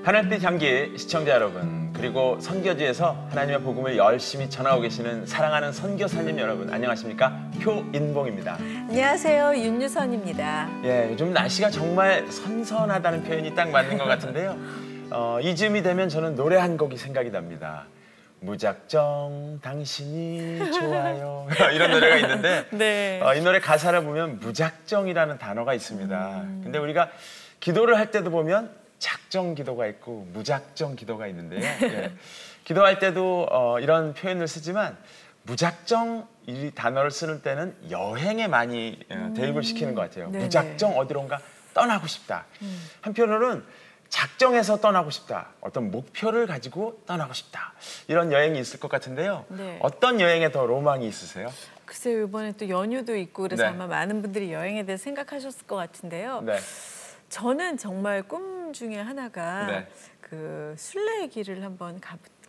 하늘빛 향기 시청자 여러분, 그리고 선교지에서 하나님의 복음을 열심히 전하고 계시는 사랑하는 선교사님 여러분, 안녕하십니까? 표인봉입니다. 안녕하세요, 윤유선입니다. 예, 요즘 날씨가 정말 선선하다는 표현이 딱 맞는 것 같은데요. 이쯤이 되면 저는 노래 한 곡이 생각이 납니다. 무작정 당신이 좋아요. 이런 노래가 있는데 네. 이 노래 가사를 보면 무작정이라는 단어가 있습니다. 근데 우리가 기도를 할 때도 보면 작정 기도가 있고 무작정 기도가 있는데요. 예. 기도할 때도 이런 표현을 쓰지만 무작정 이 단어를 쓰는 때는 여행에 많이 대입을 시키는 것 같아요. 네네. 무작정 어디론가 떠나고 싶다. 한편으로는 작정해서 떠나고 싶다. 어떤 목표를 가지고 떠나고 싶다. 이런 여행이 있을 것 같은데요. 네. 어떤 여행에 더 로망이 있으세요? 글쎄요, 이번에 또 연휴도 있고 그래서 네. 아마 많은 분들이 여행에 대해 생각하셨을 것 같은데요. 네. 저는 정말 꿈 중에 하나가 네. 그 순례의 길을 한번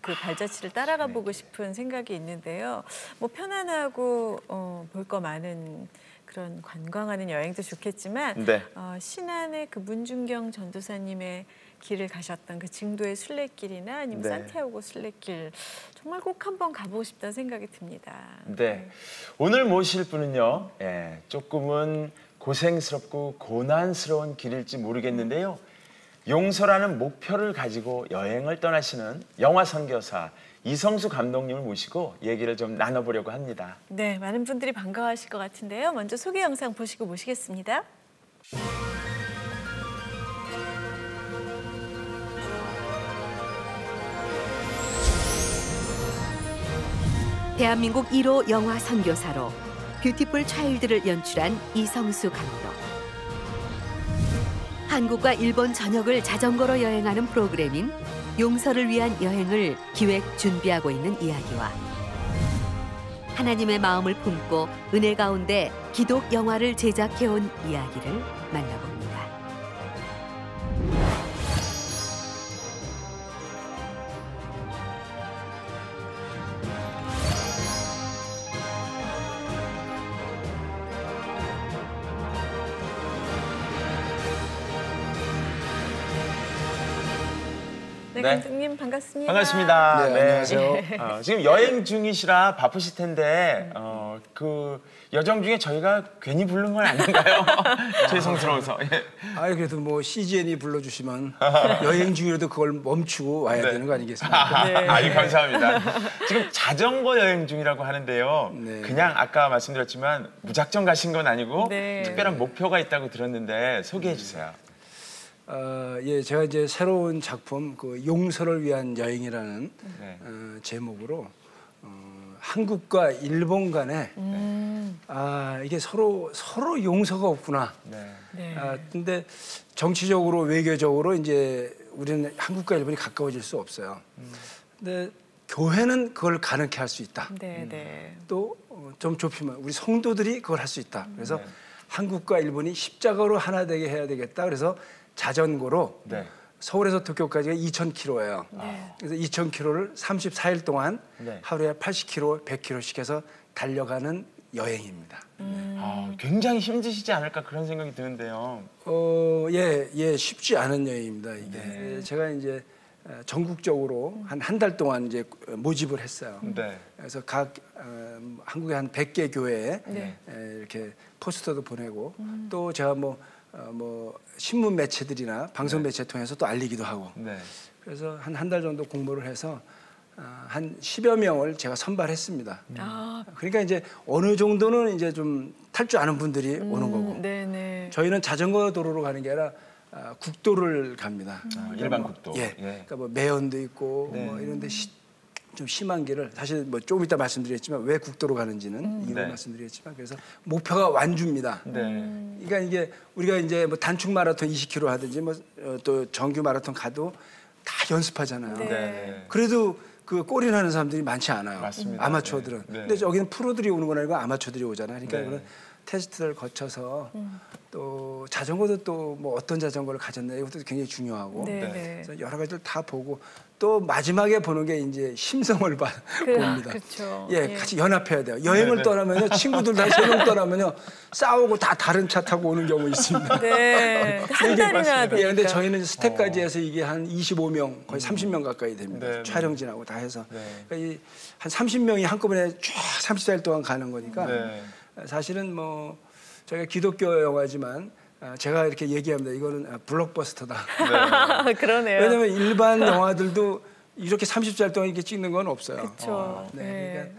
그 발자취를 따라가 보고 싶은 생각이 있는데요. 뭐 편안하고 볼 거 많은 그런 관광하는 여행도 좋겠지만 네. 신안의 그 문중경 전도사님의 길을 가셨던 그 증도의 순례길이나 아니면 네. 산티아고 순례길 정말 꼭 한번 가보고 싶다는 생각이 듭니다. 네. 오늘 모실 분은요. 예, 조금은 고생스럽고 고난스러운 길일지 모르겠는데요. 용서라는 목표를 가지고 여행을 떠나시는 영화 선교사 이성수 감독님을 모시고 얘기를 좀 나눠보려고 합니다. 네, 많은 분들이 반가워하실 것 같은데요. 먼저 소개 영상 보시고 모시겠습니다. 대한민국 1호 영화 선교사로 뷰티풀 차일드를 연출한 이성수 감독. 한국과 일본 전역을 자전거로 여행하는 프로그램인 용서를 위한 여행을 기획 준비하고 있는 이야기와 하나님의 마음을 품고 은혜 가운데 기독 영화를 제작해온 이야기를 만나봅니다. 네, 네. 감독님 반갑습니다. 반갑습니다. 네, 안녕하세요. 지금 여행 중이시라 바쁘실 텐데 그 여정 중에 저희가 괜히 부른 건 아닌가요? 죄송스러워서. 예. 아이 그래도 뭐 CGN이 불러주시면 여행 중이라도 그걸 멈추고 와야 네. 되는 거 아니겠습니까? 네. 아유, 감사합니다. 지금 자전거 여행 중이라고 하는데요. 네. 그냥 아까 말씀드렸지만 무작정 가신 건 아니고 네. 특별한 목표가 있다고 들었는데 소개해 주세요. 예, 제가 이제 새로운 작품 그 용서를 위한 여행이라는 네. 제목으로 한국과 일본 간에 이게 서로 용서가 없구나. 네. 네. 근데 정치적으로 외교적으로 이제 우리는 한국과 일본이 가까워질 수 없어요. 근데 교회는 그걸 가능케 할 수 있다. 네, 네. 또 좀 좁히면 우리 성도들이 그걸 할 수 있다. 그래서 네. 한국과 일본이 십자가로 하나 되게 해야 되겠다. 그래서 자전거로 네. 서울에서 도쿄까지가 2,000km예요. 네. 그래서 2,000km를 34일 동안 네. 하루에 80km, 100km씩 해서 달려가는 여행입니다. 굉장히 힘드시지 않을까 그런 생각이 드는데요. 예, 쉽지 않은 여행입니다. 이게 네. 제가 이제 전국적으로 한 달 동안 이제 모집을 했어요. 네. 그래서 각 한국의 한 100개 교회에 네. 이렇게 포스터도 보내고 또 제가 뭐 신문 매체들이나 방송 매체 통해서 또 알리기도 하고 네. 그래서 한 달 정도 공부를 해서 한 10여 명을 제가 선발했습니다. 아, 그러니까 이제 어느 정도는 이제 좀 탈 줄 아는 분들이 오는 거고 네, 네. 저희는 자전거 도로로 가는 게 아니라 국도를 갑니다. 일반 국도. 예. 예. 그러니까 뭐 매연도 있고 네. 뭐 이런데 좀 심한 길을 사실 뭐 조금 이따 말씀드리겠지만 왜 국도로 가는지는 이유를 네. 말씀드리겠지만 그래서 목표가 완주입니다. 네. 그러니까 이게 우리가 이제 뭐 단축 마라톤 20km 하든지 뭐 또 정규 마라톤 가도 다 연습하잖아요. 네. 네. 그래도 그 꼴이 나는 사람들이 많지 않아요. 맞습니다. 아마추어들은. 네. 네. 근데 여기는 프로들이 오는 건 아니고 아마추어들이 오잖아요. 그러니까 네. 이거는 테스트를 거쳐서 또 자전거도 또 뭐 어떤 자전거를 가졌나 이것도 굉장히 중요하고 네. 그래서 여러 가지를 다 보고 또 마지막에 보는 게 이제 심성을 봅니다. 그렇죠. 예, 같이 연합해야 돼요. 여행을 떠나면요, 친구들 다 3명 떠나면요, 싸우고 다 다른 차 타고 오는 경우 있습니다. 네. 한 달이나 되니까. 예, 근데 저희는 스텝까지 해서 이게 한 25명, 거의 30명 가까이 됩니다. 네, 네. 촬영진하고 다 해서. 네. 그러니까 한 30명이 한꺼번에 쫙 30달 동안 가는 거니까 네. 사실은 뭐 저희가 기독교 영화지만 제가 이렇게 얘기합니다. 이거는 블록버스터다. 그러네요. 왜냐하면 일반 영화들도 이렇게 30달 동안 이렇게 찍는 건 없어요. 그렇죠. 네,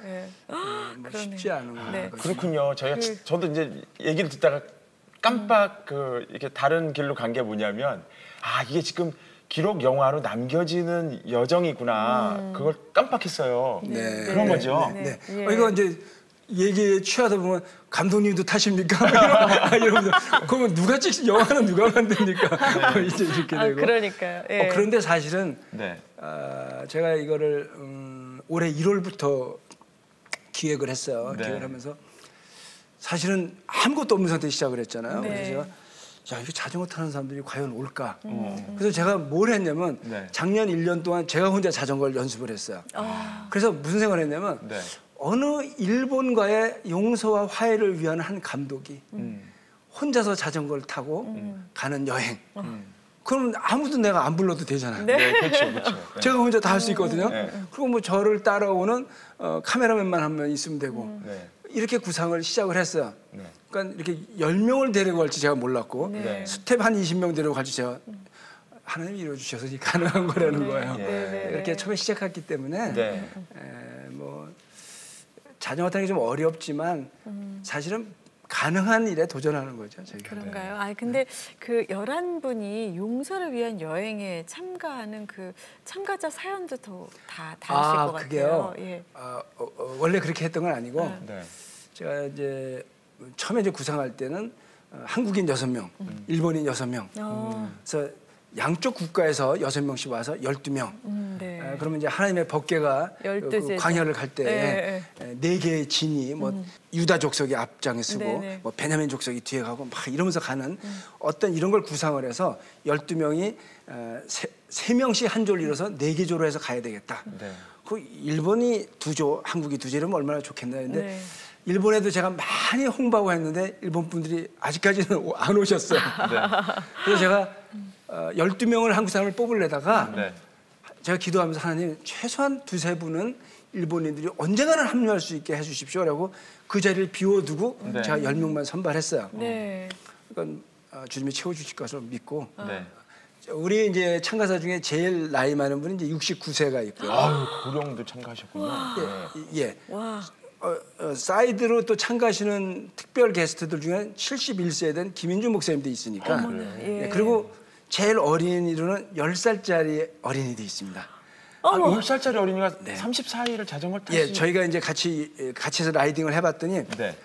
그러니까 뭐 쉽지 않은 네. 거죠. 그렇군요. 저도 이제 얘기를 듣다가 깜빡 이렇게 다른 길로 간 게 뭐냐면 이게 지금 기록 영화로 남겨지는 여정이구나. 그걸 깜빡했어요. 네. 그런 거죠. 네. 예. 이거 이제 얘기에 취하다 보면 감독님도 타십니까? 이러면서 그러면 누가 영화는 누가 만듭니까? 이제 이렇게 되고. 그러니까요. 예. 그런데 사실은 네. 제가 이거를 올해 1월부터 기획을 했어요. 네. 기획을 하면서 사실은 아무것도 없는 상태에 시작을 했잖아요. 네. 그래서 제가 이거 자전거 타는 사람들이 과연 올까? 그래서 제가 뭘 했냐면 네. 작년 1년 동안 제가 혼자 자전거를 연습을 했어요. 그래서 무슨 생각을 했냐면 네. 어느 일본과의 용서와 화해를 위한 한 감독이 혼자서 자전거를 타고 가는 여행. 그럼 아무도 내가 안 불러도 되잖아요. 네, 그렇죠, 그렇죠. 네. 제가 혼자 다 할 수 있거든요. 네. 그리고 뭐 저를 따라오는 카메라맨만 한 명 있으면 되고 네. 이렇게 구상을 시작을 했어요. 네. 그러니까 이렇게 10명을 데리고 갈지 제가 몰랐고 네. 스텝 한 20명 데리고 갈지 제가 하나님이 이루어주셔서 가능한 거라는 거예요. 네. 이렇게 처음에 시작했기 때문에 네. 뭐 자전거 타기 좀 어렵지만 사실은 가능한 일에 도전하는 거죠. 저희가. 그런가요? 근데 그 11분이 용서를 위한 여행에 참가하는 그 참가자 사연도 다 다르실 것 그게요. 같아요. 예. 원래 그렇게 했던 건 아니고 네. 제가 이제 처음에 이제 구상할 때는 한국인 6명, 일본인 6명. 그래서 양쪽 국가에서 6명씩 와서 12명. 네. 그러면 이제 하나님의 법궤가 12 광야를 갈 때 네, 4개의 진이 뭐 유다 족속이 앞장에 서고 네. 뭐 베냐민 족속이 뒤에 가고 막 이러면서 가는 어떤 이런 걸 구상을 해서 12명이 3명씩 한 조를 이뤄서 4개 조로 해서 가야 되겠다. 네. 그 일본이 2조, 한국이 2조라면 얼마나 좋겠나 했는데 네. 일본에도 제가 많이 홍보하고 했는데 일본 분들이 아직까지는 안 오셨어요. 그래서 제가 12명을 한국 사람을 뽑으려다가 네. 제가 기도하면서 하나님 최소한 2-3분은 일본인들이 언젠가는 합류할 수 있게 해주십시오라고 그 자리를 비워두고 네. 제가 10명만 선발했어요. 네. 그러니까 주님이 채워주실 것을 믿고 네. 우리 이제 참가자 중에 제일 나이 많은 분이 이제 69세가 있고요. 아유, 고령도 참가하셨군요. 예. 와. 사이드로 또 참가하시는 특별 게스트들 중에 71세 된 김인주 목사님도 있으니까. 예. 그리고 제일 어린이로는 10살짜리 어린이도 있습니다. 10살짜리 어린이가 34일을 자전거를 타시. 예, 저희가 이제 같이 해서 라이딩을 해봤더니 네.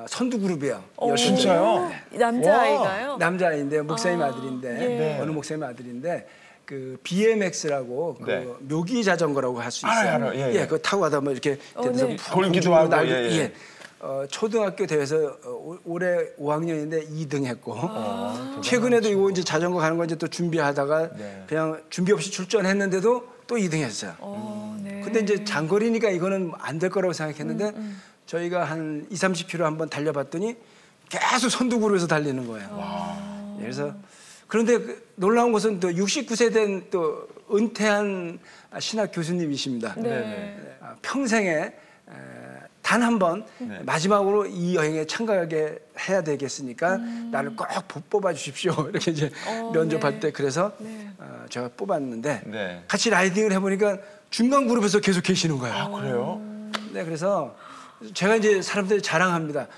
선두 그룹이에요. 진짜요? 남자아이가요? 남자아이인데 목사님 아들인데 예. 어느 목사님 아들인데 그 BMX라고 그 네. 묘기 자전거라고 할 수 있어요. 알아요. 예, 예. 그거 타고 가다 뭐 이렇게 되면서 네. 돌기도 하고, 날고, 예, 예. 초등학교 대회에서 올해 5학년인데 2등 했고 최근에도 이거 이제 자전거 가는 거 이제 또 준비하다가 네. 그냥 준비 없이 출전했는데도 또 2등 했어요. 네. 근데 이제 장거리니까 이거는 안 될 거라고 생각했는데 저희가 한 20-30km 한번 달려봤더니 계속 선두그룹에서 달리는 거예요. 그래서 그런데 놀라운 것은 또 69세 된 또 은퇴한 신학 교수님이십니다. 네. 평생에 단 한 번 네. 마지막으로 이 여행에 참가하게 해야 되겠으니까 나를 꼭 뽑아 주십시오. 이렇게 이제 면접할 네. 때 그래서 네. 제가 뽑았는데 네. 같이 라이딩을 해보니까 중간 그룹에서 계속 계시는 거예요. 그래요? 네, 그래서 제가 이제 사람들이 자랑합니다.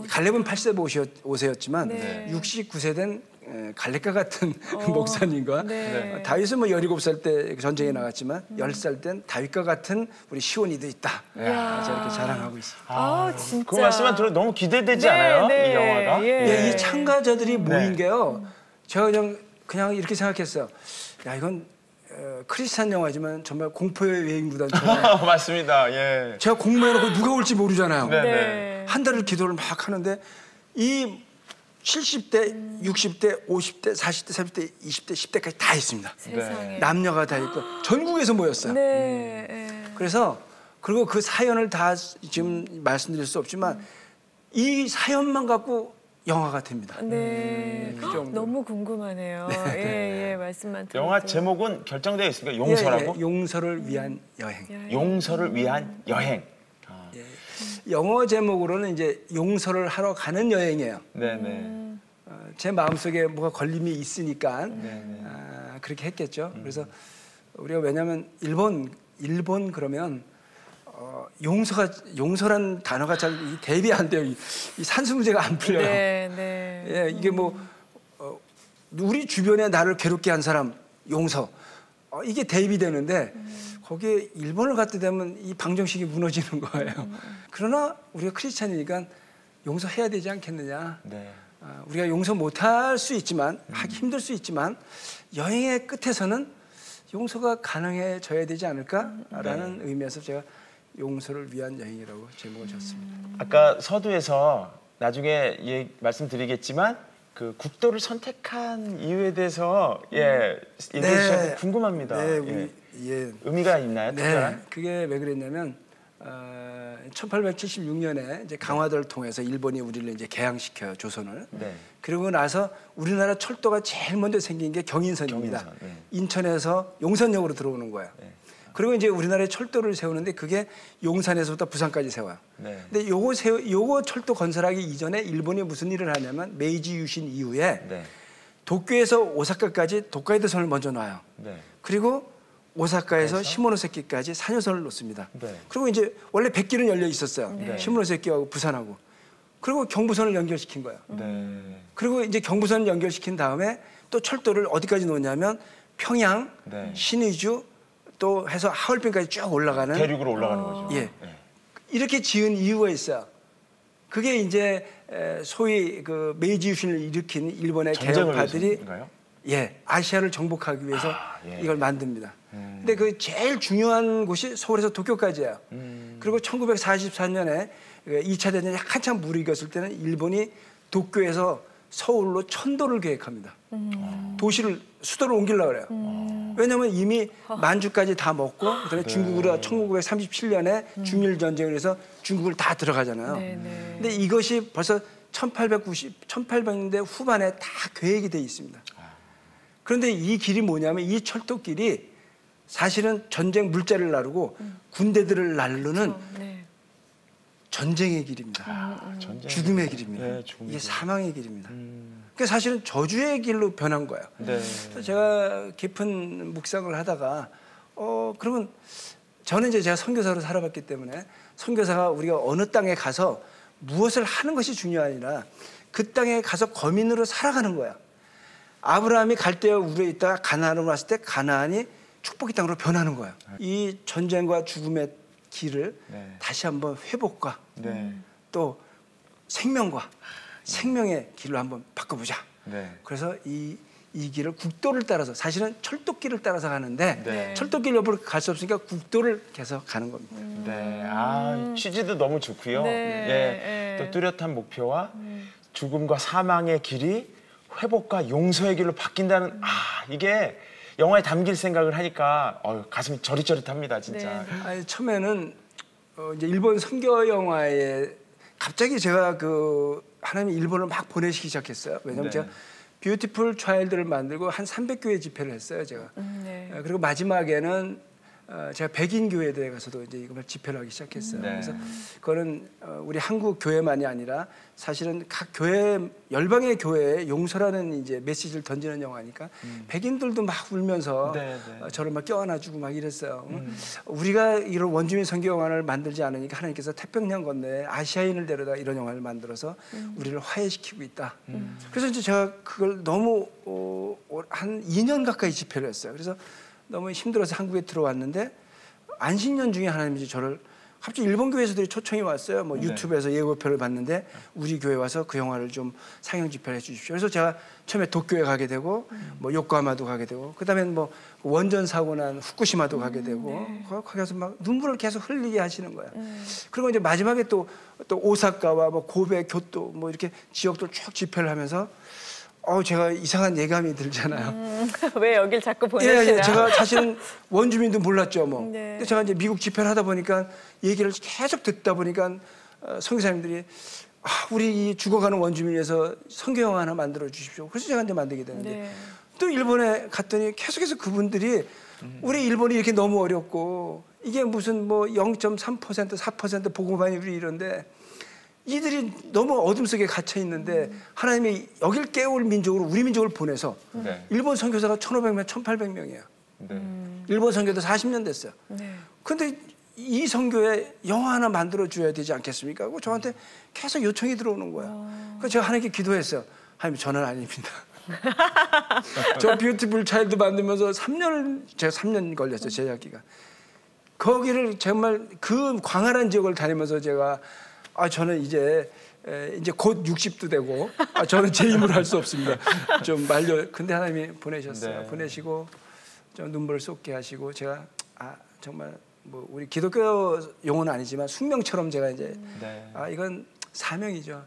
갈렙은 8세 오세였지만 네. 69세 된 갈렙과 같은 목사님과 네. 다윗은 뭐 17살 때 전쟁에 나갔지만 10살 된 다윗과 같은 우리 시온이도 있다. 이야. 제가 이렇게 자랑하고 있습니다. 진짜. 그 말씀만 들어도 너무 기대되지 네, 않아요? 네. 이 영화가? 예. 이 참가자들이 모인 네. 게요. 제가 그냥 이렇게 생각했어요. 야, 이건 크리스찬 영화지만 정말 공포의 외인구단처럼 맞습니다. 예. 제가 공모해놓고 누가 올지 모르잖아요. 네. 네. 한 달을 기도를 막 하는데 이 70대, 60대, 50대, 40대, 30대, 20대, 10대까지 다 있습니다. 세상에. 남녀가 다 있고 전국에서 모였어요. 네. 그래서 그리고 그 사연을 다 지금 말씀드릴 수 없지만 이 사연만 갖고 영화가 됩니다. 네. 그 정도. 너무 궁금하네요. 예, 말씀만 들어도. 영화 제목은 결정되어 있습니까? 용서라고? 예, 용서를 위한 여행. 용서를 위한 여행. 영어 제목으로는 이제 용서를 하러 가는 여행이에요. 네네. 제 마음속에 뭐가 걸림이 있으니까 네네. 그렇게 했겠죠. 그래서 우리가 왜냐하면 일본 그러면 용서란 단어가 잘 대입이 안 돼요. 이 산수문제가 안 풀려요. 네. 예, 이게 뭐 우리 주변에 나를 괴롭게 한 사람 용서 이게 대입이 되는데 거기에 일본을 갖다 대면 이 방정식이 무너지는 거예요. 그러나 우리가 크리스찬이니까 용서해야 되지 않겠느냐. 네. 우리가 용서 못할 수 있지만 하기 힘들 수 있지만 여행의 끝에서는 용서가 가능해져야 되지 않을까라는 의미에서 제가 용서를 위한 여행이라고 제목을 졌습니다. 아까 서두에서 나중에 말씀드리겠지만 그 국도를 선택한 이유에 대해서 인도희 씨한테 궁금합니다. 네, 의미가 있나요? 특별한? 네, 그게 왜 그랬냐면 1876년에 이제 강화도를 통해서 일본이 우리를 이제 개항시켜요, 조선을. 네. 그러고 나서 우리나라 철도가 제일 먼저 생긴 게 경인선입니다. 경인선, 네. 인천에서 용산역으로 들어오는 거예요. 네. 그리고 이제 우리나라의 철도를 세우는데 그게 용산에서부터 부산까지 세워요. 네. 근데 요거 철도 건설하기 이전에 일본이 무슨 일을 하냐면 메이지 유신 이후에 네. 도쿄에서 오사카까지 도카이도선을 먼저 놔요. 네. 그리고 오사카에서 시모노세키까지 산여선을 놓습니다. 네. 그리고 이제 원래 100길은 열려 있었어요. 네. 시모노세키하고 부산하고. 그리고 경부선을 연결시킨 거예요. 네. 그리고 이제 경부선을 연결시킨 다음에 또 철도를 어디까지 놓냐면 평양, 네. 신의주 또 해서 하얼빈까지 쭉 올라가는 대륙으로 올라가는 거죠. 예. 네. 이렇게 지은 이유가 있어요. 그게 이제 소위 그 메이지 유신을 일으킨 일본의 개혁파들이 전쟁을 아시아를 정복하기 위해서 예. 이걸 만듭니다. 근데 그 제일 중요한 곳이 서울에서 도쿄까지예요. 그리고 1944년에 2차 대전이 한참 무르익었을 때는 일본이 도쿄에서 서울로 천도를 계획합니다. 도시를 수도를 옮기려고 그래요. 왜냐하면 이미 만주까지 다 먹고 그다음에 중국으로 1937년에 중일 전쟁을 해서 중국을 다 들어가잖아요. 근데 이것이 벌써 1800년대 후반에 다 계획이 돼 있습니다. 그런데 이 길이 뭐냐면 이 철도길이 사실은 전쟁 물자를 나르고 군대들을 나르는 전쟁의 길입니다. 죽음의 길입니다. 네, 죽음의 이게 길. 사망의 길입니다. 그러니까 사실은 저주의 길로 변한 거예요. 네. 그래서 제가 깊은 묵상을 하다가 그러면 저는 이제 제가 선교사로 살아봤기 때문에 선교사가 우리가 어느 땅에 가서 무엇을 하는 것이 중요한 아니라 그 땅에 가서 거민으로 살아가는 거야. 아브라함이 갈대아 우르에 있다가 가나안으로 왔을 때 가나안이 축복의 땅으로 변하는 거야. 이 전쟁과 죽음의 길을 다시 한번 회복과 또 생명과 생명의 길로 한번 바꿔보자. 그래서 이 길을 국도를 따라서 사실은 철도길을 따라서 가는데 철도길 옆으로 갈 수 없으니까 국도를 계속 가는 겁니다. 네, 취지도 너무 좋고요. 또 뚜렷한 목표와 죽음과 사망의 길이 회복과 용서의 길로 바뀐다는 이게 영화에 담길 생각을 하니까 가슴이 저릿저릿합니다, 진짜. 아니, 처음에는 이제 일본 선교 영화에 갑자기 제가 하나님이 일본을 막 보내시기 시작했어요. 왜냐하면 제가 뷰티풀 차일드를 만들고 한 300교회 집회를 했어요, 제가. 그리고 마지막에는 제가 백인 교회들에 가서도 이제 이걸 집회를 하기 시작했어요. 그래서 그거는 우리 한국 교회만이 아니라 사실은 각 교회 열방의 교회에 용서라는 이제 메시지를 던지는 영화니까 백인들도 막 울면서 저를 막 껴안아주고 막 이랬어요. 우리가 이런 원주민 선교 영화를 만들지 않으니까 하나님께서 태평양 건너에 아시아인을 데려다 이런 영화를 만들어서 우리를 화해시키고 있다. 그래서 이제 제가 그걸 너무 한 2년 가까이 집회를 했어요. 그래서 너무 힘들어서 한국에 들어왔는데 안식년 중에 하나님이 저를 갑자기 일본 교회에서들이 초청이 왔어요. 뭐 유튜브에서 예고편을 봤는데 우리 교회 와서 그 영화를 좀 상영 집회를 해주십시오. 그래서 제가 처음에 도쿄에 가게 되고 뭐 요코하마도 가게 되고 그다음엔 뭐 원전 사고 난 후쿠시마도 가게 되고 거기 가서 막 눈물을 계속 흘리게 하시는 거예요. 그리고 이제 마지막에 또 오사카와 뭐 고베, 교토 뭐 이렇게 지역들 쭉 집회를 하면서 제가 이상한 예감이 들잖아요. 왜 여길 자꾸 보내시나? 예, 제가 사실은 원주민도 몰랐죠, 뭐. 네. 근데 제가 이제 미국 집회를 하다 보니까 얘기를 계속 듣다 보니까 선교사님들이 우리 이 죽어가는 원주민 위해서 성경 영화 하나 만들어 주십시오. 그래서 제가 이제 만들게 되는데 네. 또 일본에 갔더니 계속해서 그분들이 우리 일본이 이렇게 너무 어렵고 이게 무슨 뭐 0.3%, 4% 복음반이 이런데 이들이 너무 어둠 속에 갇혀 있는데 하나님이 여길 깨울 민족으로 우리 민족을 보내서 네. 일본 선교사가 1,500명, 1,800명이에요. 네. 일본 선교도 40년 됐어요. 네. 근데 이 선교에 영화 하나 만들어 줘야 되지 않겠습니까? 하고 저한테 계속 요청이 들어오는 거예요. 그래서 제가 하나님께 기도했어요. 하나님, 저는 아닙니다. 저 뷰티풀 차일드 만들면서 제가 3년 걸렸어요, 제작 기간. 거기를 정말 그 광활한 지역을 다니면서 제가 저는 이제 곧 60도 되고 저는 제 힘으로 할 수 없습니다. 좀 근데 하나님이 보내셨어요. 네. 보내시고 좀 눈물을 쏟게 하시고 제가 정말 뭐 우리 기독교 용어는 아니지만 숙명처럼 제가 이제 네. 이건 사명이죠.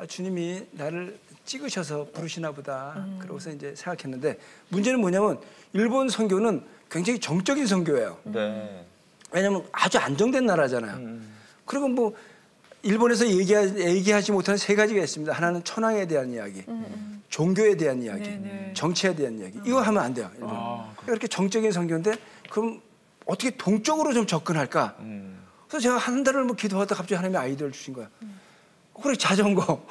주님이 나를 찍으셔서 부르시나 보다. 그러고서 이제 생각했는데 문제는 뭐냐면 일본 선교는 굉장히 정적인 선교예요. 네. 왜냐하면 아주 안정된 나라잖아요. 그리고 뭐 일본에서 얘기하지 못하는 세 가지가 있습니다. 하나는 천황에 대한 이야기, 종교에 대한 이야기, 네네. 정치에 대한 이야기. 이거 하면 안 돼요. 일본. 이렇게 정적인 선교인데 그럼 어떻게 동적으로 좀 접근할까? 그래서 제가 한 달을 뭐 기도하다 갑자기 하나님이 아이디어를 주신 거야. 그래, 자전거.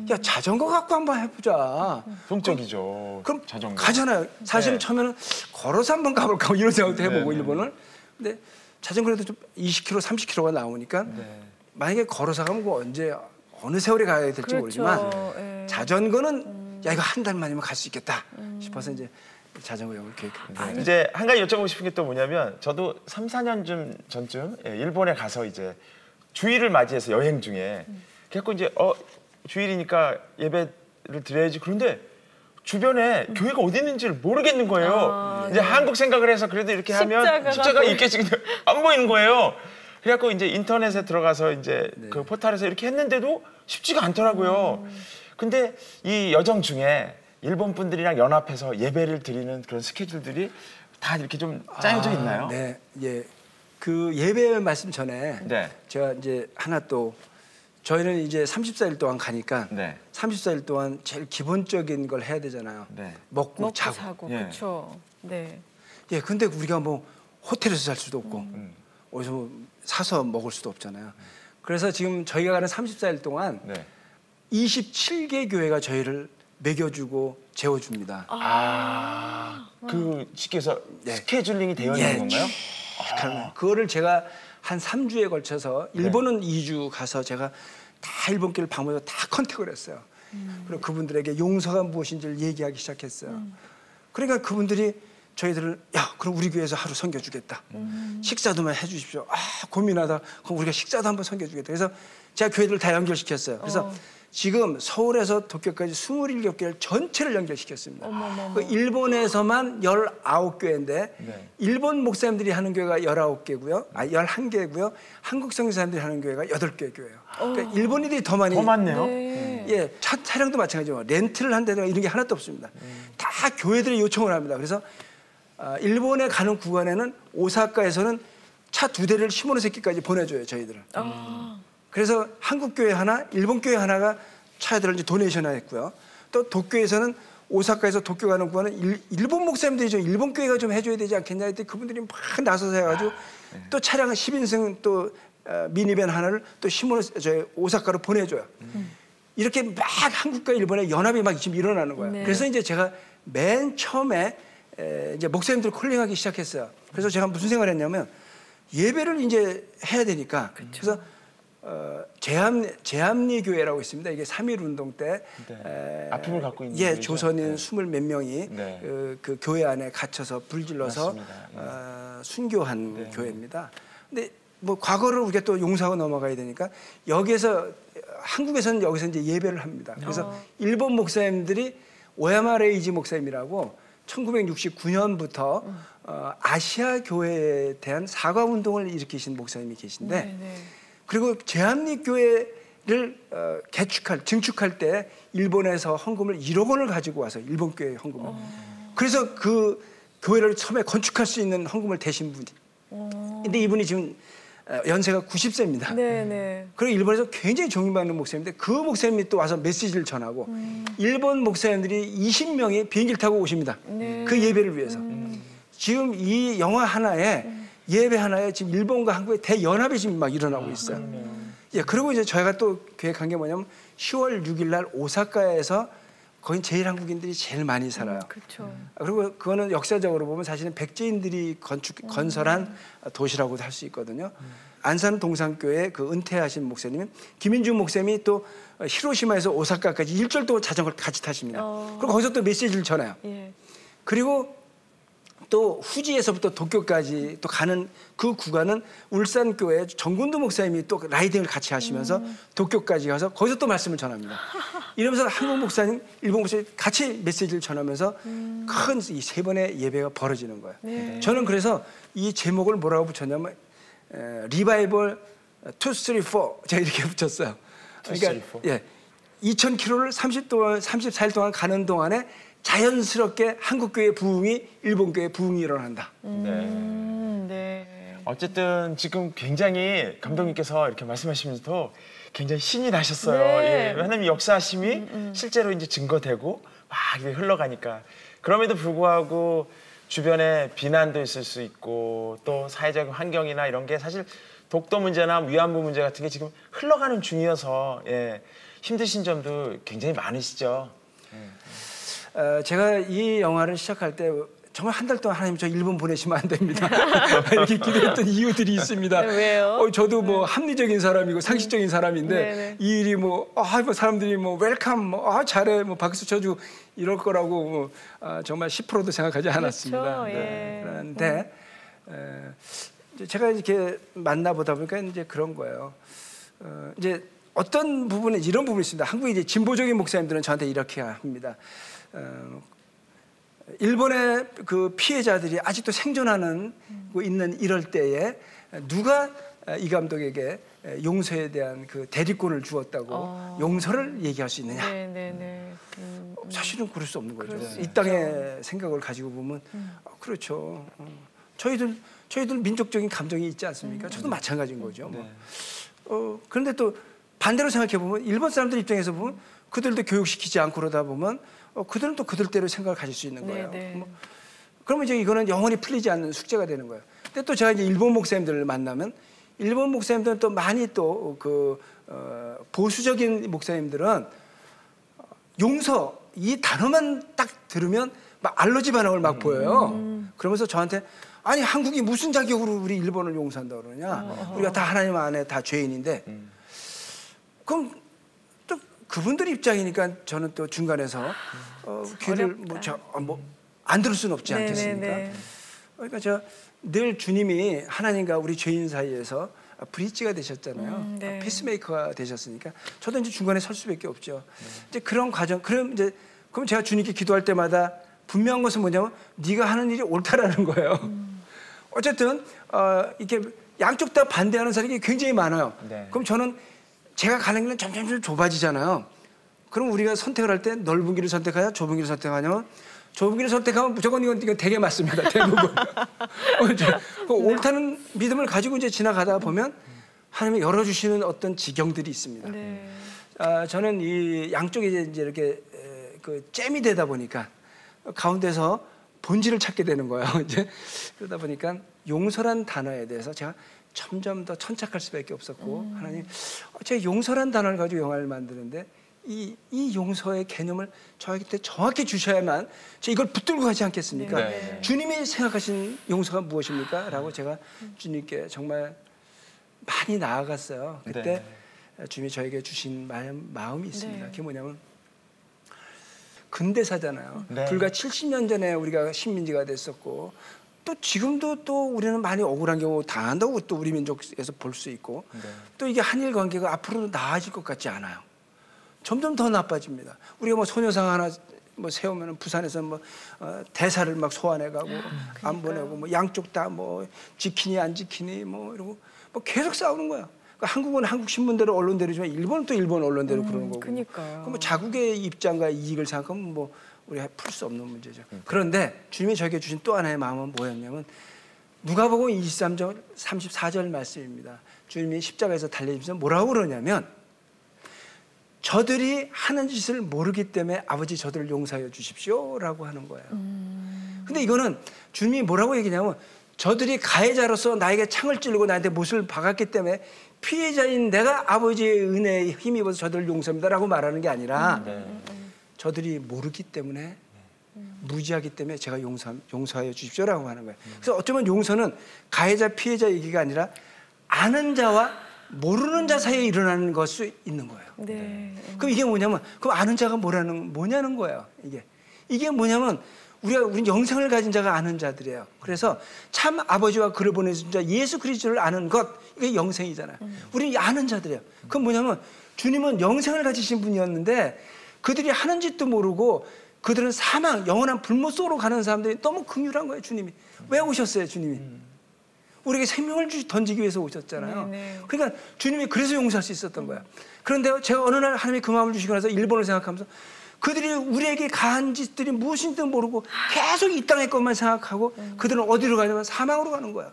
야, 자전거 갖고 한번 해보자. 동적이죠. 그럼 자전거. 가잖아요. 사실은 네. 처음에는 걸어서 한번 가볼까 이런 생각도 해보고 네, 네. 일본을. 근데 자전거라도 좀 20km, 30km가 나오니까 네. 만약에 걸어서 가면 그 언제 어느 세월에 가야 될지 그렇죠. 모르지만 예. 자전거는 야 이거 한 달 만이면 갈 수 있겠다 싶어서 이제 자전거 여행을 계획했습니다. 이제 한 가지 여쭤보고 싶은 게 또 뭐냐면 저도 3, 4년 전쯤 일본에 가서 이제 주일을 맞이해서 여행 중에 그래갖고 이제 주일이니까 예배를 드려야지 그런데 주변에 교회가 어디 있는지를 모르겠는 거예요. 이제 한국 생각을 해서 그래도 이렇게 하면 십자가 있겠지 근데 안 보이는 거예요. 그래갖고 이제 인터넷에 들어가서 이제 그 포털에서 이렇게 했는데도 쉽지가 않더라고요. 근데 이 여정 중에 일본 분들이랑 연합해서 예배를 드리는 그런 스케줄들이 다 이렇게 좀 짜여져 있나요? 네, 예. 그 예배 말씀 전에 네. 제가 이제 하나 또 저희는 이제 34일 동안 가니까 네. 34일 동안 제일 기본적인 걸 해야 되잖아요. 네. 먹고 자고. 자고. 예. 그렇죠. 네. 예, 근데 우리가 뭐 호텔에서 잘 수도 없고 어디서 뭐 사서 먹을 수도 없잖아요. 그래서 지금 저희가 가는 34일 동안 네. 27개 교회가 저희를 먹여주고 재워줍니다. 그 쉽게 해서 스케줄링이 되어 있는 건가요? 그거를 제가 한 3주에 걸쳐서 일본은 2주 가서 제가 다 일본길을 방문해서 다 컨택을 했어요. 그리고 그분들에게 용서가 무엇인지를 얘기하기 시작했어요. 그러니까 그분들이 저희들을 그럼 우리 교회에서 하루 섬겨주겠다. 식사도만 해주십시오. 고민하다 그럼 우리가 식사도 한번 섬겨주겠다. 그래서 제가 교회들을 다 연결시켰어요. 그래서 지금 서울에서 도쿄까지 27개를 전체를 연결시켰습니다. 그 일본에서만 19교회인데 일본 목사님들이 하는 교회가 19개고요. 11개고요. 한국 선교사님들이 하는 교회가 8개 교회예요. 그러니까 일본인들이 더 많네요. 예, 차량도 마찬가지고 렌트를 한다든가 이런 게 하나도 없습니다. 다 교회들이 요청을 합니다. 그래서 일본에 가는 구간에는 오사카에서는 차 2대를 시모노세키까지 보내줘요, 저희들을. 그래서 한국 교회 하나, 일본 교회 하나가 차들을 이제 도네이션을 했고요. 또 도쿄에서는 오사카에서 도쿄 가는 구간은 일본 목사님들이 좀 일본 교회가 좀 해줘야 되지 않겠냐 했더니 그분들이 막 나서서 해가지고 또 차량 10인승 또 미니밴 하나를 또 오사카로 보내줘요. 이렇게 막 한국과 일본의 연합이 막 지금 일어나는 거예요. 네. 그래서 이제 제가 맨 처음에 이제 목사님들 콜링하기 시작했어요. 그래서 제가 무슨 생각을 했냐면 예배를 이제 해야 되니까 그래서 제암리 교회라고 있습니다. 이게 3.1 운동 때 아픔을 갖고 있는 교회죠. 조선인 20 몇 명이 그 교회 안에 갇혀서 불질러서 순교한 교회입니다. 근데 뭐 과거를 우리가 또 용서하고 넘어가야 되니까 여기에서 한국에서는 여기서 이제 예배를 합니다. 그래서 일본 목사님들이 오야마 레이지 목사님이라고 1969년부터 아시아 교회에 대한 사과 운동을 일으키신 목사님이 계신데 그리고 제한리 교회를 증축할 때 일본에서 헌금을 1억 원을 가지고 와서 일본 교회 헌금을 그래서 그 교회를 처음에 건축할 수 있는 헌금을 대신 분이. 근데 이분이 지금 연세가 90세입니다. 네네. 그리고 일본에서 굉장히 존경받는 목사님인데 그 목사님이 또 와서 메시지를 전하고 일본 목사님들이 20명이 비행기를 타고 오십니다. 그 예배를 위해서. 지금 이 영화 하나에 예배 하나에 지금 일본과 한국의 대연합이 지금 막 일어나고 있어요. 예, 그리고 이제 저희가 또 계획한 게 뭐냐면 10월 6일 날 오사카에서 거긴 제일 한국인들이 제일 많이 살아요. 그렇죠. 그리고 그거는 역사적으로 보면 사실은 백제인들이 건설한 도시라고도 할 수 있거든요. 안산 동산교회 그 은퇴하신 목사님 김인중 목사님이 또 히로시마에서 오사카까지 일주일 동안 자전거를 같이 타십니다. 그리고 거기서 또 메시지를 전해요. 예. 그리고 또 후지에서부터 도쿄까지 또 가는 그 구간은 울산교회 정군도 목사님이 또 라이딩을 같이 하시면서 도쿄까지 가서 거기서 또 말씀을 전합니다. 이러면서 한국 목사님, 일본 목사님 같이 메시지를 전하면서 큰 이 세 번의 예배가 벌어지는 거예요. 네. 저는 그래서 이 제목을 뭐라고 붙였냐면 리바이벌 2, 3, 4 제가 이렇게 붙였어요. 그러니까 2,000km를 34일 동안 가는 동안에 자연스럽게 한국교회 부흥이 일본교회 부흥이 일어난다. 네. 어쨌든 지금 굉장히 감독님께서 이렇게 말씀하시면서도 굉장히 신이 나셨어요. 네. 예, 하나님 역사하심이 실제로 이제 증거되고 막 이렇게 흘러가니까 그럼에도 불구하고 주변에 비난도 있을 수 있고 또 사회적 환경이나 이런 게 사실 독도 문제나 위안부 문제 같은 게 지금 흘러가는 중이어서 예, 힘드신 점도 굉장히 많으시죠. 제가 이 영화를 시작할 때 정말 한 달 동안 하나님 저 일본 보내시면 안 됩니다. 이렇게 기도했던 이유들이 있습니다. 왜요? 저도 뭐 합리적인 사람이고 상식적인 사람인데 이 일이 뭐 사람들이 뭐 웰컴 잘해 뭐 박수 쳐주고 이럴 거라고 정말 10%도 생각하지 않았습니다. 그렇죠. 예. 그런데 제가 이렇게 만나보다 보니까 이제 그런 거예요. 이제 어떤 부분에 이런 부분이 있습니다. 한국의 이제 진보적인 목사님들은 저한테 이렇게 합니다. 일본의 그 피해자들이 아직도 생존하는 있는 이럴 때에 누가 이 감독에게 용서에 대한 그 대리권을 주었다고 용서를 얘기할 수 있느냐? 사실은 그럴 수 없는 거죠. 이 땅의 생각을 가지고 보면 그렇죠. 저희들 민족적인 감정이 있지 않습니까? 저도 마찬가지인 거죠. 그런데 또 반대로 생각해 보면 일본 사람들 입장에서 보면 그들도 교육시키지 않고 그러다 보면 그들은 또 그들대로 생각을 가질 수 있는 거예요. 그러면 이제 이거는 영원히 풀리지 않는 숙제가 되는 거예요. 근데 또 제가 이제 일본 목사님들을 만나면 일본 목사님들은 또 많이 또 그 보수적인 목사님들은 용서 이 단어만 딱 들으면 막 알러지 반응을 막 보여요. 그러면서 저한테 아니 한국이 무슨 자격으로 우리 일본을 용서한다 그러냐? 우리가 다 하나님 안에 다 죄인인데 그럼 또 그분들 입장이니까 저는 또 중간에서 귀를 안 들을 수는 없지 않겠습니까? 그러니까 저 늘 주님이 하나님과 우리 죄인 사이에서 브릿지가 되셨잖아요. 피스메이커가 되셨으니까 저도 이제 중간에 설 수밖에 없죠. 이제 그런 과정, 그럼 제가 주님께 기도할 때마다 분명한 것은 뭐냐면 네가 하는 일이 옳다라는 거예요. 어쨌든 이렇게 양쪽 다 반대하는 사람이 굉장히 많아요. 그럼 저는 제가 가는 길은 점점 좁아지잖아요. 그럼 우리가 선택을 할 때 넓은 길을 선택하냐 좁은 길을 선택하냐면 좁은 길을 선택하면 무조건 이건 되게 맞습니다. 대부분. 그 옳다는 믿음을 가지고 이제 지나가다 보면 하나님이 열어주시는 어떤 지경들이 있습니다. 저는 이 양쪽에 이제 이렇게 그 잼이 되다 보니까 가운데서 본질을 찾게 되는 거예요. 이제 그러다 보니까 용서란 단어에 대해서 제가 점점 더 천착할 수밖에 없었고 하나님, 제가 용서란 단어를 가지고 영화를 만드는데 이 용서의 개념을 저에게 정확히 주셔야만 제가 이걸 붙들고 가지 않겠습니까? 주님이 생각하신 용서가 무엇입니까? 라고 제가 주님께 정말 많이 나아갔어요. 그때 주님이 저에게 주신 마음이 있습니다. 그게 뭐냐면 근대사잖아요. 불과 70년 전에 우리가 식민지가 됐었고 또 지금도 또 우리는 많이 억울한 경우 당한다고 또 우리 민족에서 볼 수 있고 또 이게 한일 관계가 앞으로 나아질 것 같지 않아요. 점점 더 나빠집니다. 우리가 뭐 소녀상 하나 뭐 세우면 부산에서 뭐 대사를 막 소환해가고 안 보내고 뭐 양쪽 다 뭐 지키니 안 지키니 뭐 이러고 뭐 계속 싸우는 거야. 그러니까 한국은 한국 신문대로 언론대로지만 일본은 또 일본 언론대로 그러는 거고. 그러니까요. 뭐 자국의 입장과 이익을 생각하면 뭐 우리가 풀 수 없는 문제죠. 그런데 주님이 저에게 주신 또 하나의 마음은 뭐였냐면 누가복음 23절 34절 말씀입니다. 주님이 십자가에서 달려지면서 뭐라고 그러냐면 저들이 하는 짓을 모르기 때문에 아버지 저들을 용서하여 주십시오라고 하는 거예요. 근데 이거는 주님이 뭐라고 얘기냐면 저들이 가해자로서 나에게 창을 찌르고 나한테 못을 박았기 때문에 피해자인 내가 아버지의 은혜에 힘입어서 저들을 용서합니다라고 말하는 게 아니라 저들이 모르기 때문에 무지하기 때문에 제가 용서하여 주십시오라고 하는 거예요. 그래서 어쩌면 용서는 가해자 피해자 얘기가 아니라 아는 자와 모르는 자 사이에 일어나는 걸 수 있는 거예요. 네. 그럼 이게 뭐냐면 그럼 아는 자가 뭐냐는 거예요. 이게 뭐냐면 우리 영생을 가진 자가 아는 자들이에요. 그래서 참 아버지와 그를 보내신 자 예수 그리스도를 아는 것 이게 영생이잖아요. 우리 아는 자들이에요. 그건 뭐냐면 주님은 영생을 가지신 분이었는데 그들이 하는 짓도 모르고 그들은 사망, 영원한 불못 속으로 가는 사람들이 너무 긍휼한 거예요. 주님이 왜 오셨어요? 주님이 우리에게 생명을 던지기 위해서 오셨잖아요. 그러니까 주님이 그래서 용서할 수 있었던 거야. 그런데 제가 어느 날 하나님이 그 마음을 주시고 나서 일본을 생각하면서 그들이 우리에게 가한 짓들이 무엇인지도 모르고 계속 이 땅의 것만 생각하고 그들은 어디로 가냐면 사망으로 가는 거야.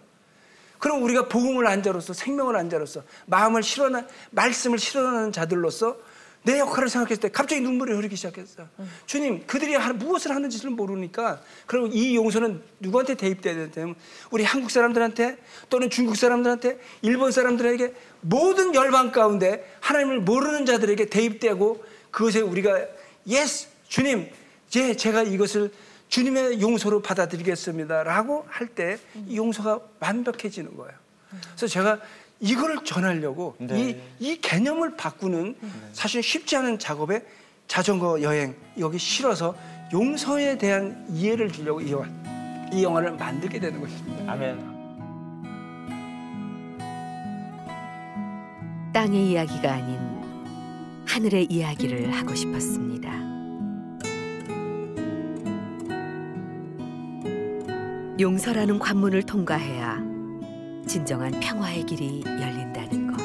그럼 우리가 복음을 안 자로서 생명을 안 자로서 말씀을 실현하는 자들로서 내 역할을 생각했을 때 갑자기 눈물이 흐르기 시작했어요. 주님, 그들이 무엇을 하는지를 모르니까 그럼 이 용서는 누구한테 대입돼야 되냐면 우리 한국 사람들한테 또는 중국 사람들한테 일본 사람들에게 모든 열방 가운데 하나님을 모르는 자들에게 대입되고 그것에 우리가 예스, 주님, 제가 이것을 주님의 용서로 받아들이겠습니다 라고 할 때 이 용서가 완벽해지는 거예요. 그래서 제가 이거를 전하려고 이 개념을 바꾸는 사실 쉽지 않은 작업에 자전거 여행 여기 실어서 용서에 대한 이해를 주려고 이 영화를 만들게 되는 것입니다. 아멘. 땅의 이야기가 아닌 하늘의 이야기를 하고 싶었습니다. 용서라는 관문을 통과해야 진정한 평화의 길이 열린다는 것.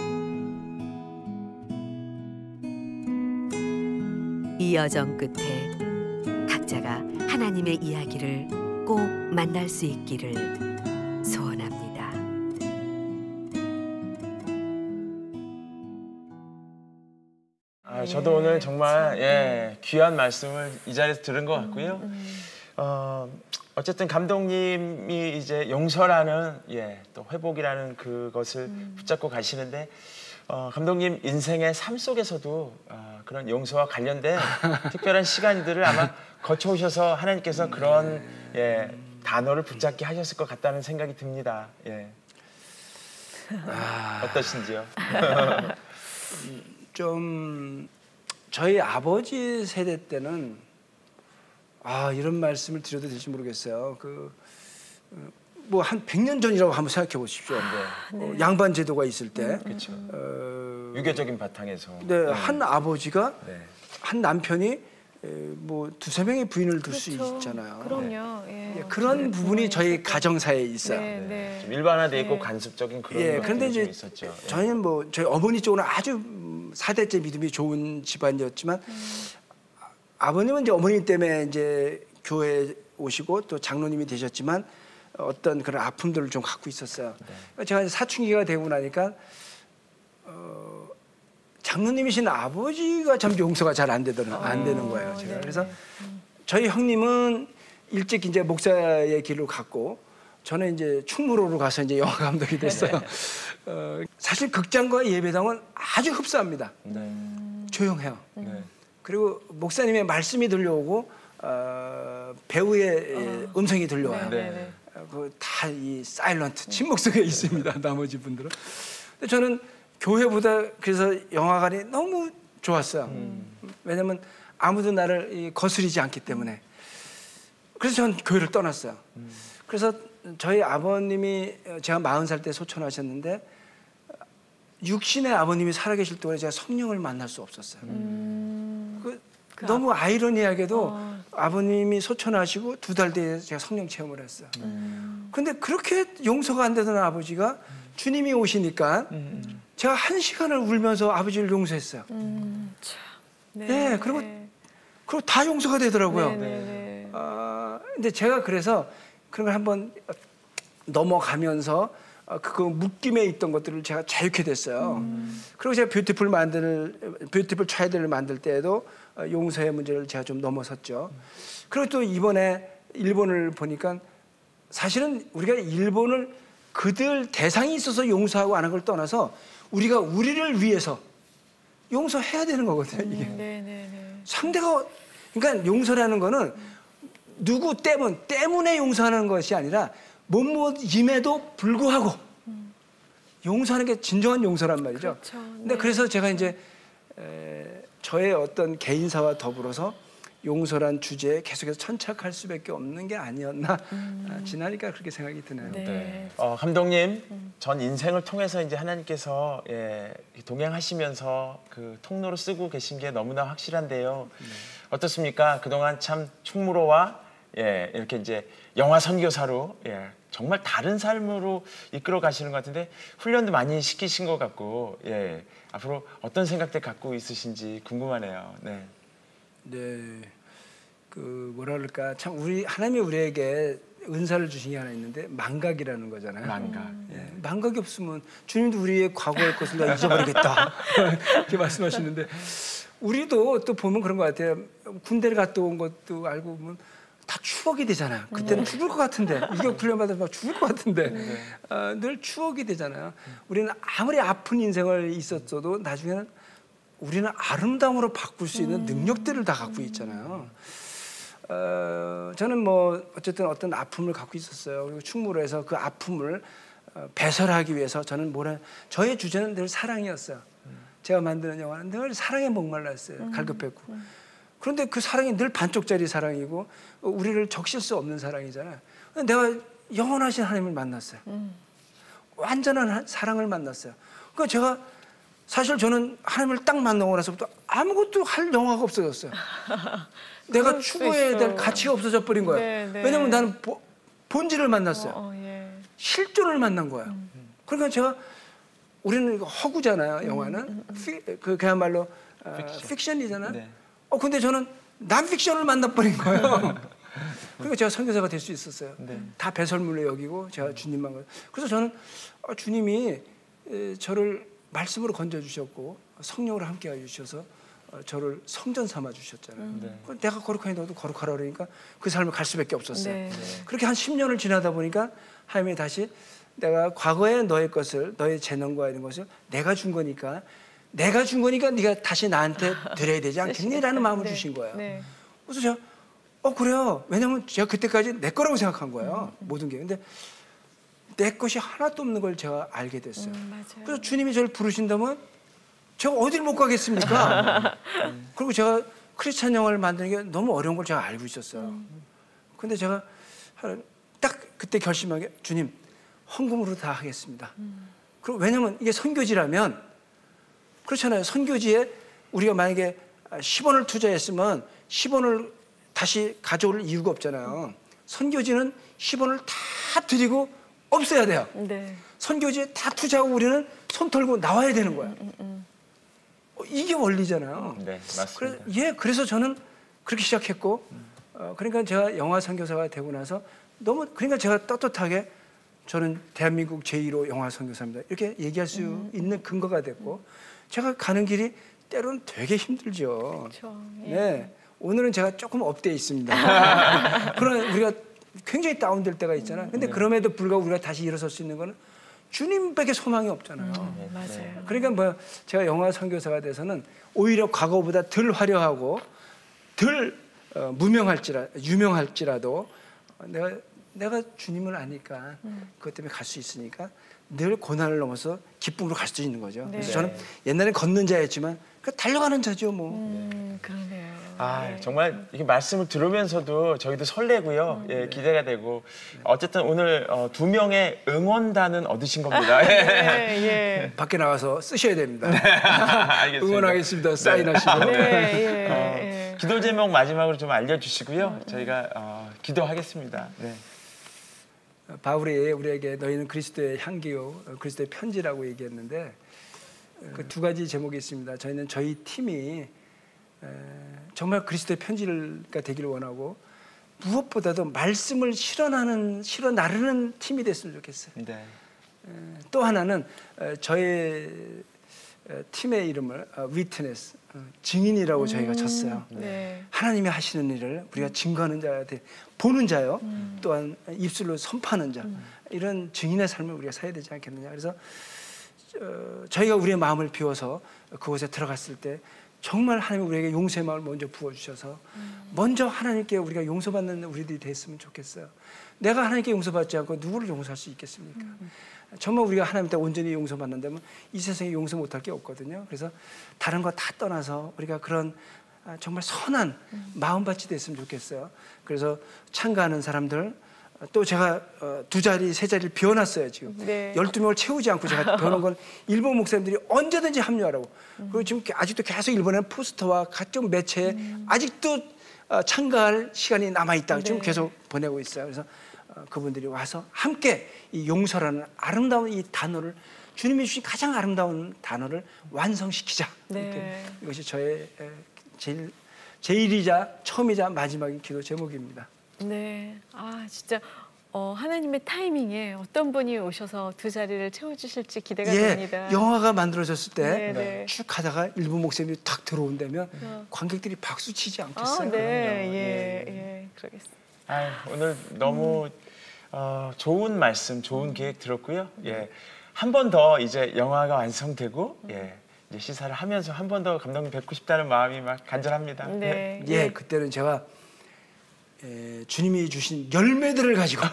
이 여정 끝에 각자가 하나님의 이야기를 꼭 만날 수 있기를 소원합니다. 저도 오늘 정말 귀한 말씀을 이 자리에서 들은 것 같고요. 어쨌든 감독님이 이제 용서라는 또 회복이라는 그것을 붙잡고 가시는데 감독님 인생의 삶 속에서도 그런 용서와 관련된 특별한 시간들을 아마 거쳐오셔서 하나님께서 그런 단어를 붙잡게 하셨을 것 같다는 생각이 듭니다. 어떠신지요? 좀 저희 아버지 세대 때는 이런 말씀을 드려도 될지 모르겠어요. 뭐 한 100년 전이라고 한번 생각해 보십시오. 양반 제도가 있을 때, 그렇죠. 유교적인 바탕에서, 한 아버지가 한 남편이 뭐 2-3명의 부인을 둘 수 있잖아요. 그럼요. 그런 부분이 저희 가정사에 있어요. 좀 일반화돼 있고 관습적인 그런 그런데 이제 있었죠. 저희는 뭐 저희 어머니 쪽으로는 아주 4대째 믿음이 좋은 집안이었지만 아버님은 이제 어머니 때문에 이제 교회에 오시고 또 장로님이 되셨지만 어떤 그런 아픔들을 좀 갖고 있었어요. 제가 사춘기가 되고 나니까 장로님이신 아버지가 참 용서가 잘 안 되는 거예요. 제가. 그래서 저희 형님은 일찍 이제 목사의 길로 갔고 저는 이제 충무로로 가서 이제 영화 감독이 됐어요. 사실 극장과 예배당은 아주 흡사합니다. 조용해요. 그리고 목사님의 말씀이 들려오고 배우의 음성이 들려와요. 다 이 사일런트 침묵 속에 있습니다. 나머지 분들은. 근데 저는 교회보다 그래서 영화관이 너무 좋았어요. 왜냐면 아무도 나를 거스리지 않기 때문에. 그래서 저는 교회를 떠났어요. 그래서 저희 아버님이 제가 40살 때 소천하셨는데 육신의 아버님이 살아계실 동안에 제가 성령을 만날 수 없었어요. 너무 아이러니하게도 아버님이 소천하시고 2달 뒤에 제가 성령 체험을 했어요. 그런데 그렇게 용서가 안 되던 아버지가 주님이 오시니까 제가 1시간을 울면서 아버지를 용서했어요. 네, 그리고 다 용서가 되더라고요. 근데 제가 그래서 그런 걸 한번 넘어가면서 그 묶임에 있던 것들을 제가 자유케 됐어요. 그리고 제가 뷰티풀 차이드를 만들 때에도 용서의 문제를 제가 좀 넘어섰죠. 그리고 또 이번에 일본을 보니까 사실은 우리가 일본을 그들 대상이 있어서 용서하고 안 한 걸 떠나서 우리가 우리를 위해서 용서해야 되는 거거든요. 이게 상대가 그러니까 용서라는 거는 누구 때문에 용서하는 것이 아니라 무엇임에도 불구하고 용서하는 게 진정한 용서란 말이죠. 그렇죠. 근데 그래서 제가 이제 저의 어떤 개인사와 더불어서 용서란 주제에 계속해서 천착할 수밖에 없는 게 아니었나 지나니까 그렇게 생각이 드네요. 네. 감독님, 전 인생을 통해서 이제 하나님께서 동행하시면서 그 통로로 쓰고 계신 게 너무나 확실한데요. 어떻습니까? 그동안 참 충무로와 이렇게 이제 영화 선교사로 정말 다른 삶으로 이끌어 가시는 것 같은데 훈련도 많이 시키신 것 같고 앞으로 어떤 생각들 갖고 있으신지 궁금하네요. 네. 네, 그 뭐라 그럴까 참 하나님이 우리에게 은사를 주신 게 하나 있는데 망각이라는 거잖아요. 망각이 없으면 주님도 우리의 과거의 것을 다 잊어버리겠다 이렇게 말씀하시는데 우리도 또 보면 그런 것 같아요. 군대를 갔다 온 것도 알고 보면 다 추억이 되잖아요. 그때는 죽을 것 같은데 이격 훈련받아서 막 죽을 것 같은데 늘 추억이 되잖아요. 우리는 아무리 아픈 인생을 있었어도 나중에는 우리는 아름다움으로 바꿀 수 있는 능력들을 다 갖고 있잖아요. 저는 뭐 어쨌든 어떤 아픔을 갖고 있었어요. 그리고 충무로에서 그 아픔을 배설하기 위해서 저는 저의 주제는 늘 사랑이었어요. 제가 만드는 영화는 늘 사랑에 목말랐어요. 갈급했고. 그런데 그 사랑이 늘 반쪽짜리 사랑이고 우리를 적실 수 없는 사랑이잖아요. 내가 영원하신 하나님을 만났어요. 완전한 사랑을 만났어요. 그러니까 제가 사실 저는 하나님을 딱 만나고 나서부터 아무것도 할 영화가 없어졌어요. 내가 추구해야 될 가치가 없어져 버린 거예요. 왜냐하면 나는 본질을 만났어요. 실존을 만난 거예요. 그러니까 제가 우리는 허구잖아요. 영화는 그야말로 픽션이잖아요. 네. 근데 저는 난픽션을 만나버린 거예요. 그러니까 제가 선교사가 될 수 있었어요. 다 배설물로 여기고 제가 주님만. 그래서 저는 주님이 저를 말씀으로 건져주셨고 성령으로 함께 해주셔서 저를 성전 삼아 주셨잖아요. 내가 거룩하니 너도 거룩하라 그러니까 그 삶을 갈 수밖에 없었어요. 그렇게 한 10년을 지나다 보니까 하나님이 다시 내가 과거에 너의 것을 너의 재능과 이런 것을 내가 준 거니까 네가 다시 나한테 드려야 되지 않겠니?라는 마음을 주신 거예요. 그래서 제가 그래요. 왜냐하면 제가 그때까지 내 거라고 생각한 거예요. 모든 게. 근데 내 것이 하나도 없는 걸 제가 알게 됐어요. 그래서 주님이 저를 부르신다면 제가 어딜 못 가겠습니까? 그리고 제가 크리스찬 영화를 만드는 게 너무 어려운 걸 제가 알고 있었어요. 근데 제가 딱 그때 결심한 게 주님 헌금으로 다 하겠습니다. 그리고 왜냐하면 이게 선교지라면 그렇잖아요. 선교지에 우리가 만약에 10원을 투자했으면 10원을 다시 가져올 이유가 없잖아요. 선교지는 10원을 다 드리고 없애야 돼요. 선교지에 다 투자하고 우리는 손 털고 나와야 되는 거야. 이게 원리잖아요. 네, 맞습니다. 그래서 저는 그렇게 시작했고, 그러니까 제가 영화 선교사가 되고 나서 그러니까 제가 떳떳하게 저는 대한민국 제1호 영화 선교사입니다. 이렇게 얘기할 수 있는 근거가 됐고, 제가 가는 길이 때로는 되게 힘들죠. 네, 오늘은 제가 조금 업돼 있습니다. 그러나 우리가 굉장히 다운될 때가 있잖아요. 근데 그럼에도 불구하고 우리가 다시 일어설 수 있는 거는 주님밖에 소망이 없잖아요. 맞아요. 그러니까 제가 영화 선교사가 돼서는 오히려 과거보다 덜 화려하고 덜 유명할지라도 내가 주님을 아니까 그것 때문에 갈 수 있으니까 늘 고난을 넘어서 기쁨으로 갈 수 있는 거죠. 그래서 저는 옛날엔 걷는 자였지만 달려가는 자죠 뭐. 그러네요. 아, 네. 정말 이게 말씀을 들으면서도 저희도 설레고요. 예, 기대가 되고. 어쨌든 오늘 두 명의 응원단은 얻으신 겁니다. 네, 예. 밖에 나가서 쓰셔야 됩니다. 알겠습니다. 응원하겠습니다. 사인하시고. 네, 예. 기도 제목 마지막으로 좀 알려주시고요. 저희가 기도하겠습니다. 네. 바울이 우리에게 너희는 그리스도의 향기요, 그리스도의 편지라고 얘기했는데 그 두 가지 제목이 있습니다. 저희는 저희 팀이 정말 그리스도의 편지가 되기를 원하고 무엇보다도 말씀을 실어 나르는 팀이 됐으면 좋겠어요. 네. 또 하나는 저의 팀의 이름을 위트네스, 증인이라고 저희가 쳤어요. 네. 하나님이 하시는 일을 우리가 증거하는 자한테 보는 자요. 또한 입술로 선포하는 자. 이런 증인의 삶을 우리가 살아야 되지 않겠느냐. 그래서 저희가 우리의 마음을 비워서 그곳에 들어갔을 때 정말 하나님이 우리에게 용서의 마음을 먼저 부어주셔서 먼저 하나님께 우리가 용서받는 우리들이 됐으면 좋겠어요. 내가 하나님께 용서받지 않고 누구를 용서할 수 있겠습니까? 정말 우리가 하나님께 온전히 용서받는다면 이 세상에 용서 못할 게 없거든요. 그래서 다른 거 다 떠나서 우리가 그런 정말 선한 마음밭이 됐으면 좋겠어요. 그래서 참가하는 사람들 또 제가 2자리, 3자리를 비워놨어요 지금. 네. 12명을 채우지 않고 제가 비워놓은 건 일본 목사님들이 언제든지 합류하라고. 그리고 지금 아직도 계속 일본에는 포스터와 각종 매체에 아직도 참가할 시간이 남아있다고 지금 네. 계속 보내고 있어요. 그래서 그분들이 와서 함께 이 용서라는 아름다운 이 단어를 주님이 주신 가장 아름다운 단어를 완성시키자. 네. 이것이 저의 제일이자 처음이자 마지막인 기도 제목입니다. 네. 아, 진짜 하나님의 타이밍에 어떤 분이 오셔서 2자리를 채워주실지 기대가 됩니다. 영화가 만들어졌을 때 네, 네. 쭉 가다가 일본 목사님이 탁 들어온다면 관객들이 박수 치지 않겠어요? 네, 예, 그러겠습니다. 아유, 오늘 너무 좋은 말씀, 좋은 계획 들었고요. 예, 한 번 더 이제 영화가 완성되고 예, 이제 시사를 하면서 한 번 더 감독님 뵙고 싶다는 마음이 막 간절합니다. 네. 예, 그때는 제가 주님이 주신 열매들을 가지고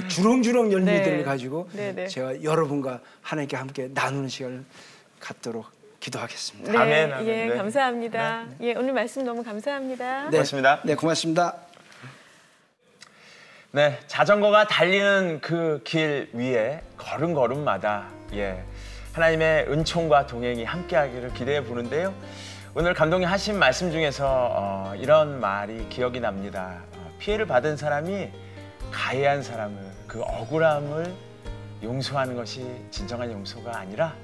주렁주렁 열매들을 네. 가지고 네. 제가 여러분과 하나님께 함께 나누는 시간을 갖도록 기도하겠습니다. 네, 아멘, 아멘. 예, 네. 감사합니다. 예, 오늘 말씀 너무 감사합니다. 고맙습니다. 네, 고맙습니다. 네, 자전거가 달리는 그 길 위에 걸음걸음마다 예, 하나님의 은총과 동행이 함께하기를 기대해 보는데요. 오늘 감독님 하신 말씀 중에서 이런 말이 기억이 납니다. 피해를 받은 사람이 가해한 사람을 그 억울함을 용서하는 것이 진정한 용서가 아니라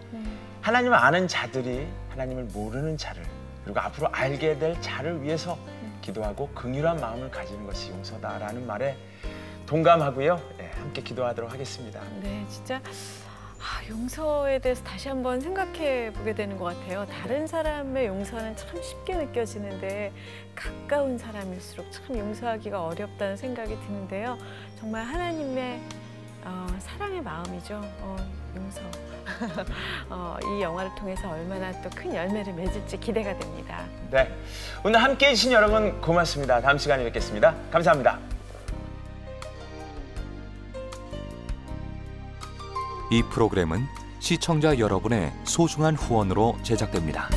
하나님을 아는 자들이 하나님을 모르는 자를 그리고 앞으로 알게 될 자를 위해서 기도하고 긍휼한 마음을 가지는 것이 용서다라는 말에 동감하고요. 네, 함께 기도하도록 하겠습니다. 네, 진짜 용서에 대해서 다시 한번 생각해 보게 되는 것 같아요. 다른 사람의 용서는 참 쉽게 느껴지는데 가까운 사람일수록 참 용서하기가 어렵다는 생각이 드는데요. 정말 하나님의 사랑의 마음이죠. 용서. 이 영화를 통해서 얼마나 또 큰 열매를 맺을지 기대가 됩니다. 네, 오늘 함께해 주신 여러분 고맙습니다. 다음 시간에 뵙겠습니다. 감사합니다. 이 프로그램은 시청자 여러분의 소중한 후원으로 제작됩니다.